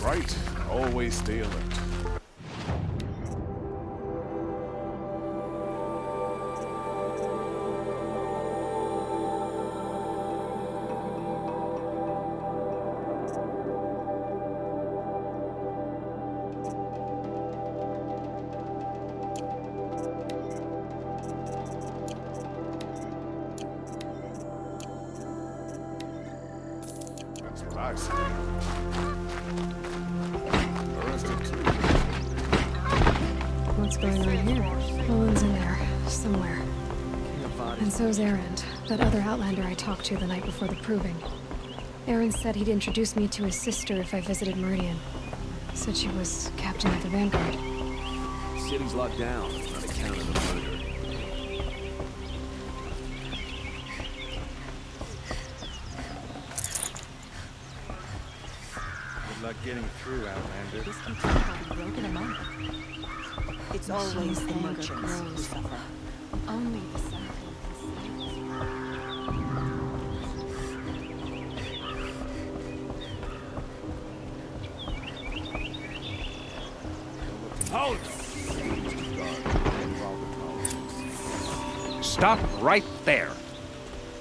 Right. Always stay alert. That's what I say. Arrested too. What's going on here? Owen's in there, somewhere. And so's Erend, that other Outlander I talked to the night before the proving. Erend said he'd introduce me to his sister if I visited Meridian. Said she was captain of the Vanguard. The city's locked down on account of the murder. Good luck getting through, Outlander. This control will be broken among them. It's always the merchants who suffer. Only the suffering. Hold! Stop right there.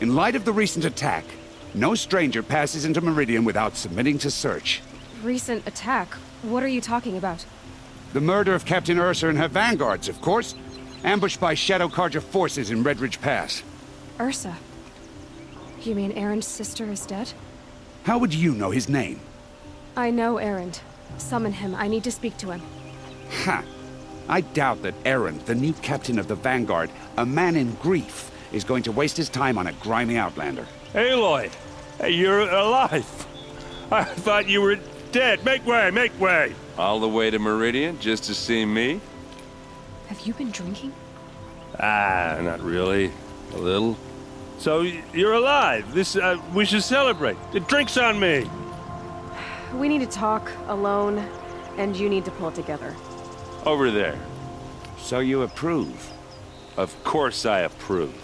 In light of the recent attack, no stranger passes into Meridian without submitting to search. Recent attack? What are you talking about? The murder of Captain Ursa and her vanguards, of course. Ambushed by Shadow Carja forces in Redridge Pass. Ursa? You mean Erend's sister is dead? How would you know his name? I know Erend. Summon him. I need to speak to him. Ha! I doubt that Erend, the new captain of the Vanguard, a man in grief, is going to waste his time on a grimy outlander. Aloy! Hey, you're alive! I thought you were dead. Make way, make way! All the way to Meridian just to see me? Have you been drinking? Ah, not really. A little. So, you're alive. We should celebrate. The drink's on me! We need to talk, alone, and you need to pull it together. Over there. So you approve? Of course I approve.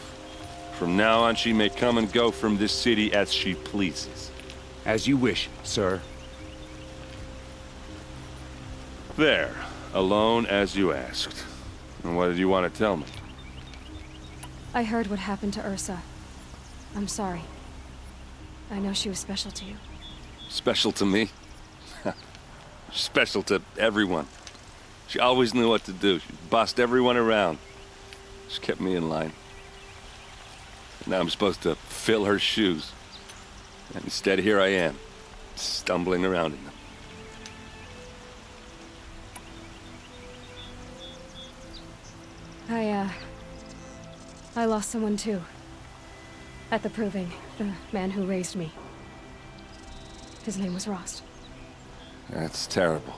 From now on, she may come and go from this city as she pleases. As you wish, sir. There. Alone as you asked. And what did you want to tell me? I heard what happened to Ursa. I'm sorry. I know she was special to you. Special to me? Special to everyone. She always knew what to do. She bossed everyone around. She kept me in line. Now I'm supposed to fill her shoes. And instead, here I am, stumbling around in them. I lost someone too. At the proving, the man who raised me. His name was Rost. That's terrible.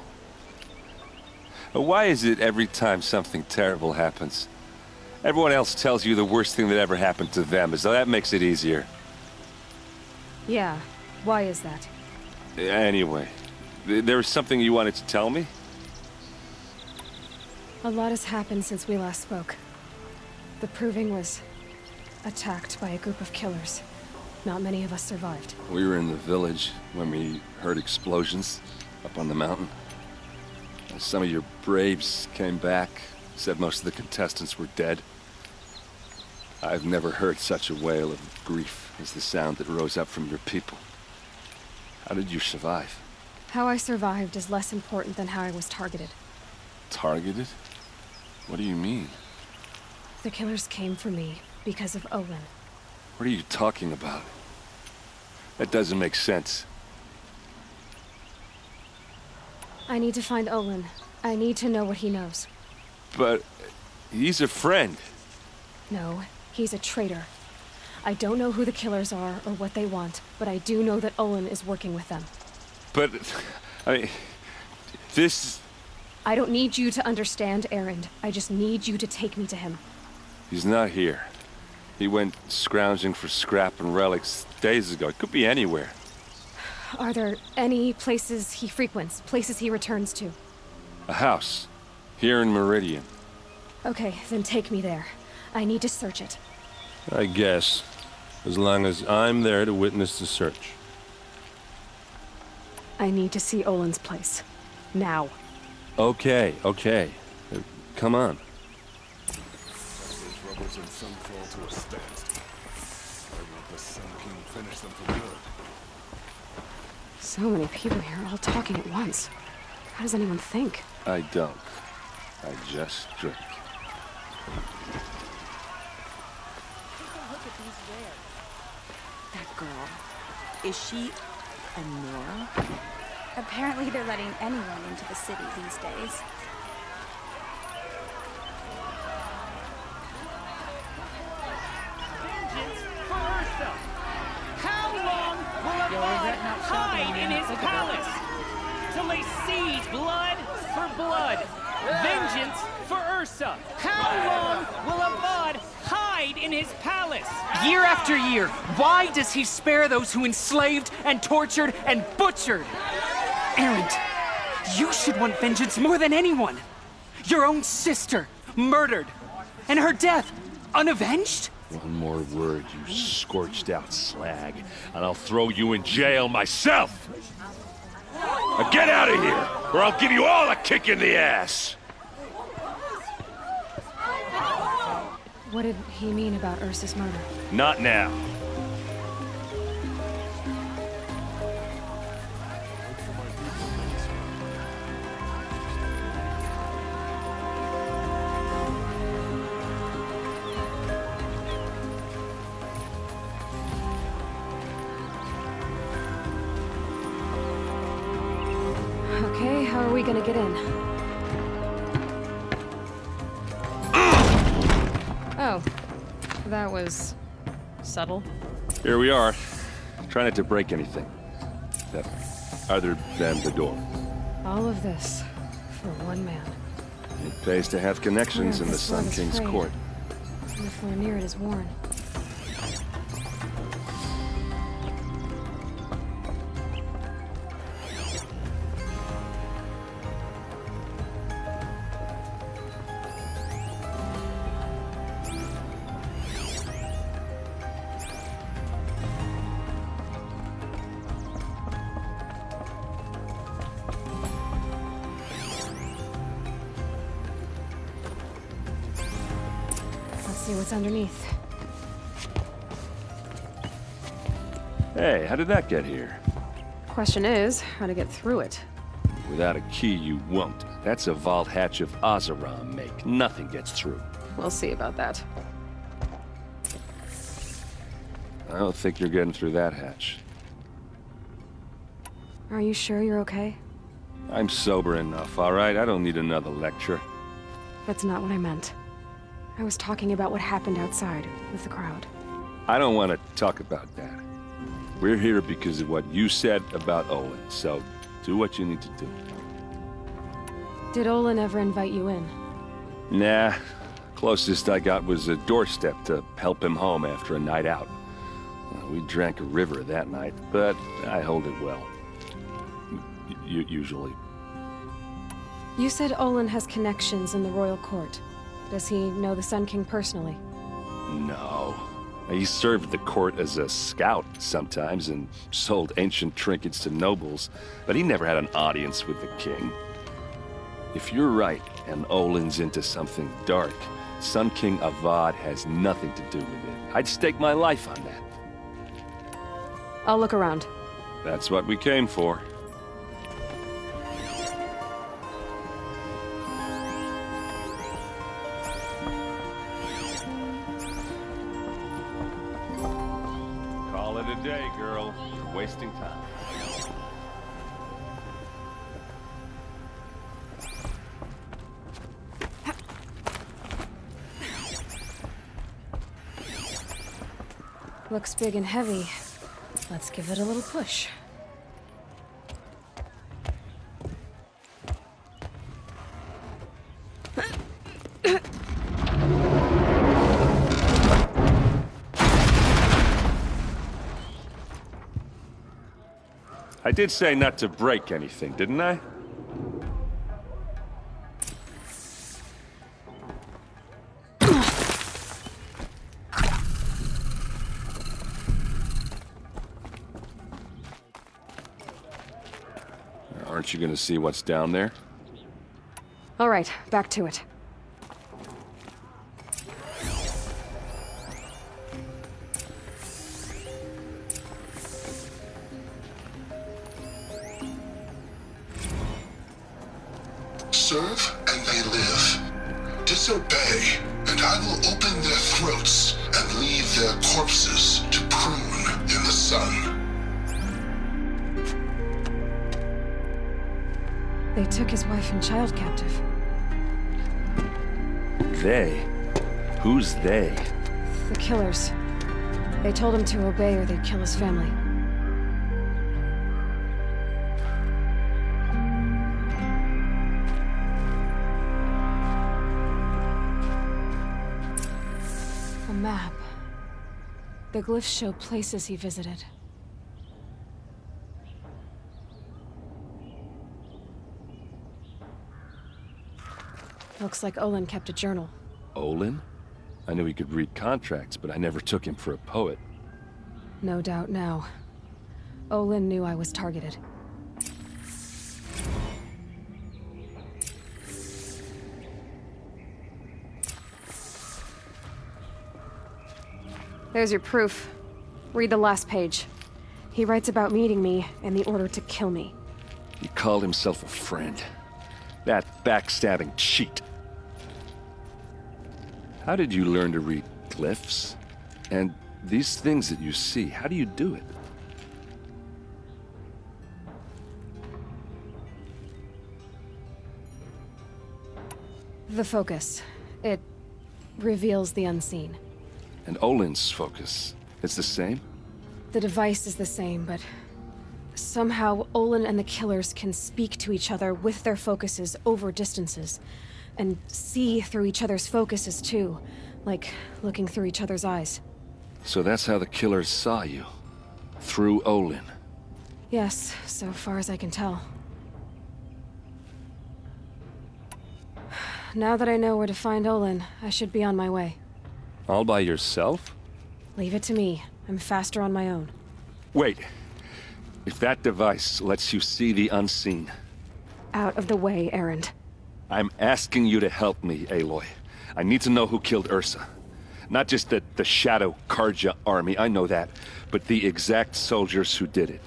But why is it every time something terrible happens, everyone else tells you the worst thing that ever happened to them, as though that makes it easier? Yeah, why is that? Anyway, there was something you wanted to tell me? A lot has happened since we last spoke. The proving was attacked by a group of killers. Not many of us survived. We were in the village when we heard explosions up on the mountain. Some of your braves came back, said most of the contestants were dead. I've never heard such a wail of grief as the sound that rose up from your people. How did you survive? How I survived is less important than how I was targeted. Targeted? What do you mean? The killers came for me because of Olin. What are you talking about? That doesn't make sense. I need to find Olin. I need to know what he knows. But he's a friend. No, he's a traitor. I don't know who the killers are or what they want, but I do know that Olin is working with them. But, I mean, this... I don't need you to understand, Erend. I just need you to take me to him. He's not here. He went scrounging for scrap and relics days ago. It could be anywhere. Are there any places he frequents, places he returns to? A house. Here in Meridian. Okay, then take me there. I need to search it. I guess. As long as I'm there to witness the search. I need to see Olin's place. Now. Okay, okay. Come on. Those rebels in Sunfall to a standstill. I want the Sun King to finish them for good. So many people here, all talking at once. How does anyone think? I don't. I just drink. Look at these wares. That girl. Is she a Nora? Apparently they're letting anyone into the city these days. Vengeance for Ursa! How long will a god hide in his palace? Till they see blood for blood. Vengeance for Ursa! How long will a god hide in his palace? Year after year, why does he spare those who enslaved and tortured and butchered? Erend, you should want vengeance more than anyone. Your own sister, murdered, and her death, unavenged? One more word, you scorched out slag, and I'll throw you in jail myself! Now get out of here, or I'll give you all a kick in the ass! What did he mean about Ursa's murder? Not now. Okay, how are we gonna get in? Oh, that was subtle. Here we are. Try not to break anything. That, other than the door. All of this for one man. It pays to have connections in the This Sun flag is King's frayed. court. And the floor near it is worn. Let's see what's underneath. Hey, how did that get here? Question is, how to get through it. Without a key, you won't. That's a vault hatch of Oseram make. Nothing gets through. We'll see about that. I don't think you're getting through that hatch. Are you sure you're okay? I'm sober enough, all right? I don't need another lecture. That's not what I meant. I was talking about what happened outside with the crowd. I don't want to talk about that. We're here because of what you said about Olin, so do what you need to do. Did Olin ever invite you in? Nah. Closest I got was a doorstep to help him home after a night out. We drank a river that night, but I hold it well. Usually. You said Olin has connections in the royal court. Does he know the Sun King personally? No. He served the court as a scout sometimes and sold ancient trinkets to nobles, but he never had an audience with the king. If you're right, and Olin's into something dark, Sun King Avad has nothing to do with it. I'd stake my life on that. I'll look around. That's what we came for. Call it a day, girl. You're wasting time. Looks big and heavy. Let's give it a little push. I did say not to break anything, didn't I? Aren't you gonna see what's down there? All right, back to it. Serve and they live. Disobey, and I will open their throats and leave their corpses to prune in the sun. They took his wife and child captive. They? Who's they? The killers. They told him to obey or they'd kill his family. A map. The glyphs show places he visited. Looks like Olin kept a journal. Olin? I knew he could read contracts, but I never took him for a poet. No doubt now. Olin knew I was targeted. There's your proof. Read the last page. He writes about meeting me and the order to kill me. He called himself a friend. That backstabbing cheat. How did you learn to read glyphs? And these things that you see, how do you do it? The focus. It reveals the unseen. And Olin's focus, it's the same? The device is the same, but somehow Olin and the killers can speak to each other with their focuses over distances, and see through each other's focuses too, like looking through each other's eyes. So that's how the killers saw you? Through Olin? Yes, so far as I can tell. Now that I know where to find Olin, I should be on my way. All by yourself? Leave it to me. I'm faster on my own. Wait. If that device lets you see the unseen... Out of the way, Erend. I'm asking you to help me, Aloy. I need to know who killed Ursa. Not just the Shadow Carja army, I know that, but the exact soldiers who did it.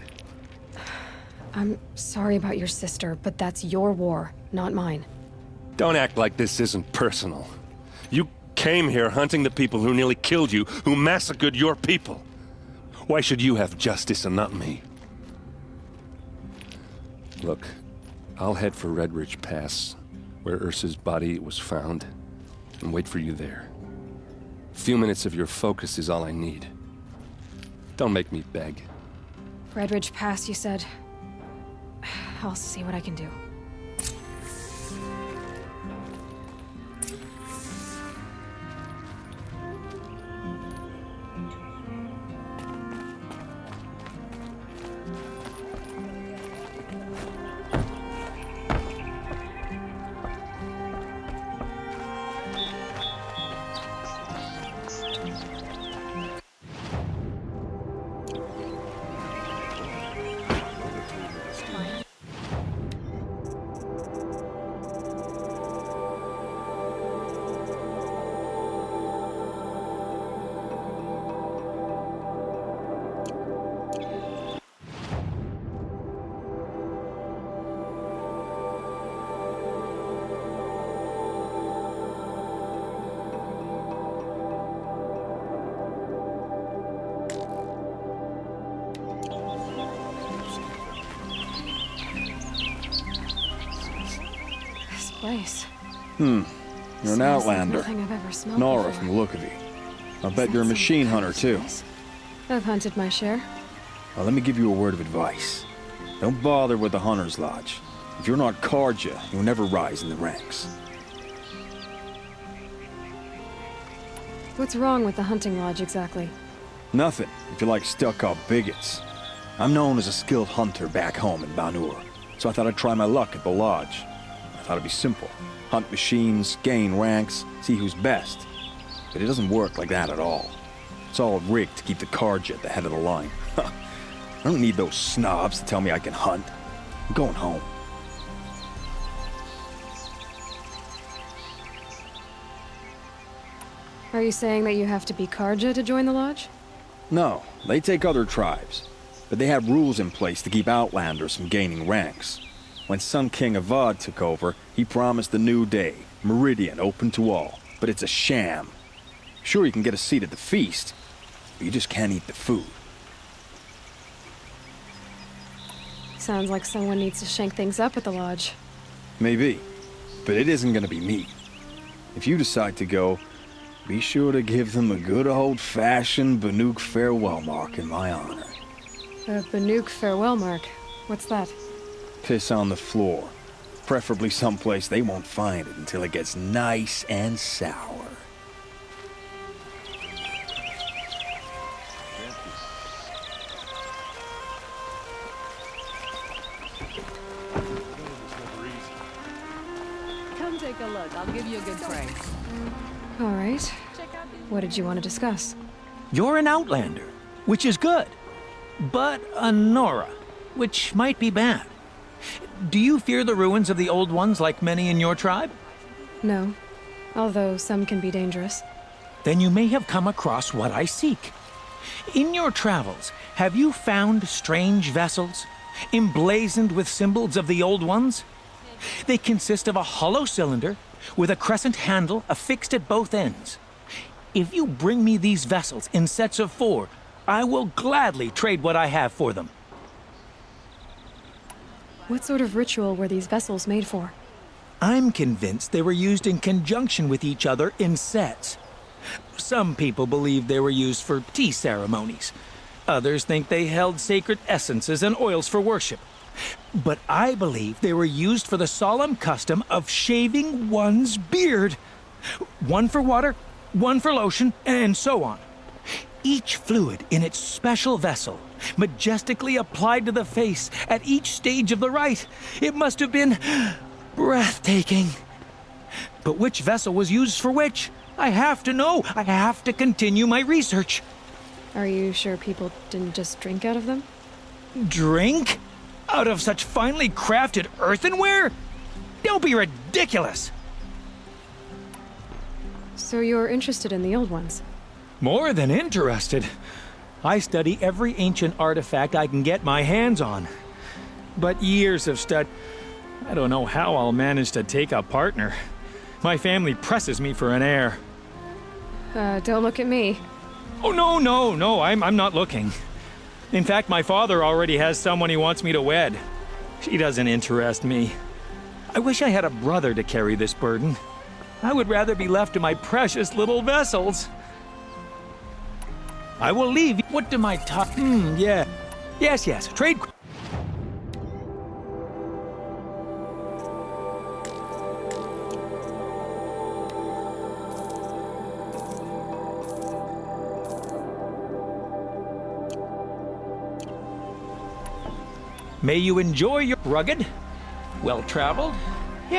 I'm sorry about your sister, but that's your war, not mine. Don't act like this isn't personal. You came here hunting the people who nearly killed you, who massacred your people. Why should you have justice and not me? Look, I'll head for Red Ridge Pass, where Ursa's body was found, and wait for you there. A few minutes of your focus is all I need. Don't make me beg. Red Ridge Pass, you said? I'll see what I can do. Place. You're an outlander. Nothing I've ever smelled Nora before. from the look of you. I bet you're a machine hunter too. I've hunted my share. Well, let me give you a word of advice. Don't bother with the Hunter's Lodge. If you're not Carja, you'll never rise in the ranks. What's wrong with the hunting lodge exactly? Nothing, if you like stuck-up bigots. I'm known as a skilled hunter back home in Banur, so I thought I'd try my luck at the lodge. I thought it'd be simple. Hunt machines, gain ranks, see who's best. But it doesn't work like that at all. It's all rigged to keep the Carja at the head of the line. I don't need those snobs to tell me I can hunt. I'm going home. Are you saying that you have to be Carja to join the lodge? No, they take other tribes. But they have rules in place to keep outlanders from gaining ranks. When Sun King Avad took over, he promised a new day, Meridian open to all. But it's a sham. Sure, you can get a seat at the feast, but you just can't eat the food. Sounds like someone needs to shank things up at the lodge. Maybe, but it isn't gonna be me. If you decide to go, be sure to give them a good old-fashioned Banuk farewell mark in my honor. A Banuk farewell mark? What's that? Piss on the floor. Preferably someplace they won't find it until it gets nice and sour. Come take a look. I'll give you a good price. All right. What did you want to discuss? You're an outlander, which is good. But a Nora, which might be bad. Do you fear the ruins of the Old Ones like many in your tribe? No. Although some can be dangerous. Then you may have come across what I seek. In your travels, have you found strange vessels, emblazoned with symbols of the Old Ones? They consist of a hollow cylinder with a crescent handle affixed at both ends. If you bring me these vessels in sets of 4, I will gladly trade what I have for them. What sort of ritual were these vessels made for? I'm convinced they were used in conjunction with each other in sets. Some people believe they were used for tea ceremonies. Others think they held sacred essences and oils for worship. But I believe they were used for the solemn custom of shaving one's beard. One for water, one for lotion, and so on. Each fluid in its special vessel, majestically applied to the face at each stage of the rite. It must have been breathtaking. But which vessel was used for which? I have to know. I have to continue my research. Are you sure people didn't just drink out of them? Drink? Out of such finely crafted earthenware? Don't be ridiculous! So you're interested in the old ones? More than interested. I study every ancient artifact I can get my hands on. But years of study, I don't know how I'll manage to take a partner. My family presses me for an heir. Don't look at me. Oh, no, I'm not looking. In fact, my father already has someone he wants me to wed. She doesn't interest me. I wish I had a brother to carry this burden. I would rather be left to my precious little vessels. I will leave. What do my yeah. Yes, trade. May you enjoy your rugged, well-traveled,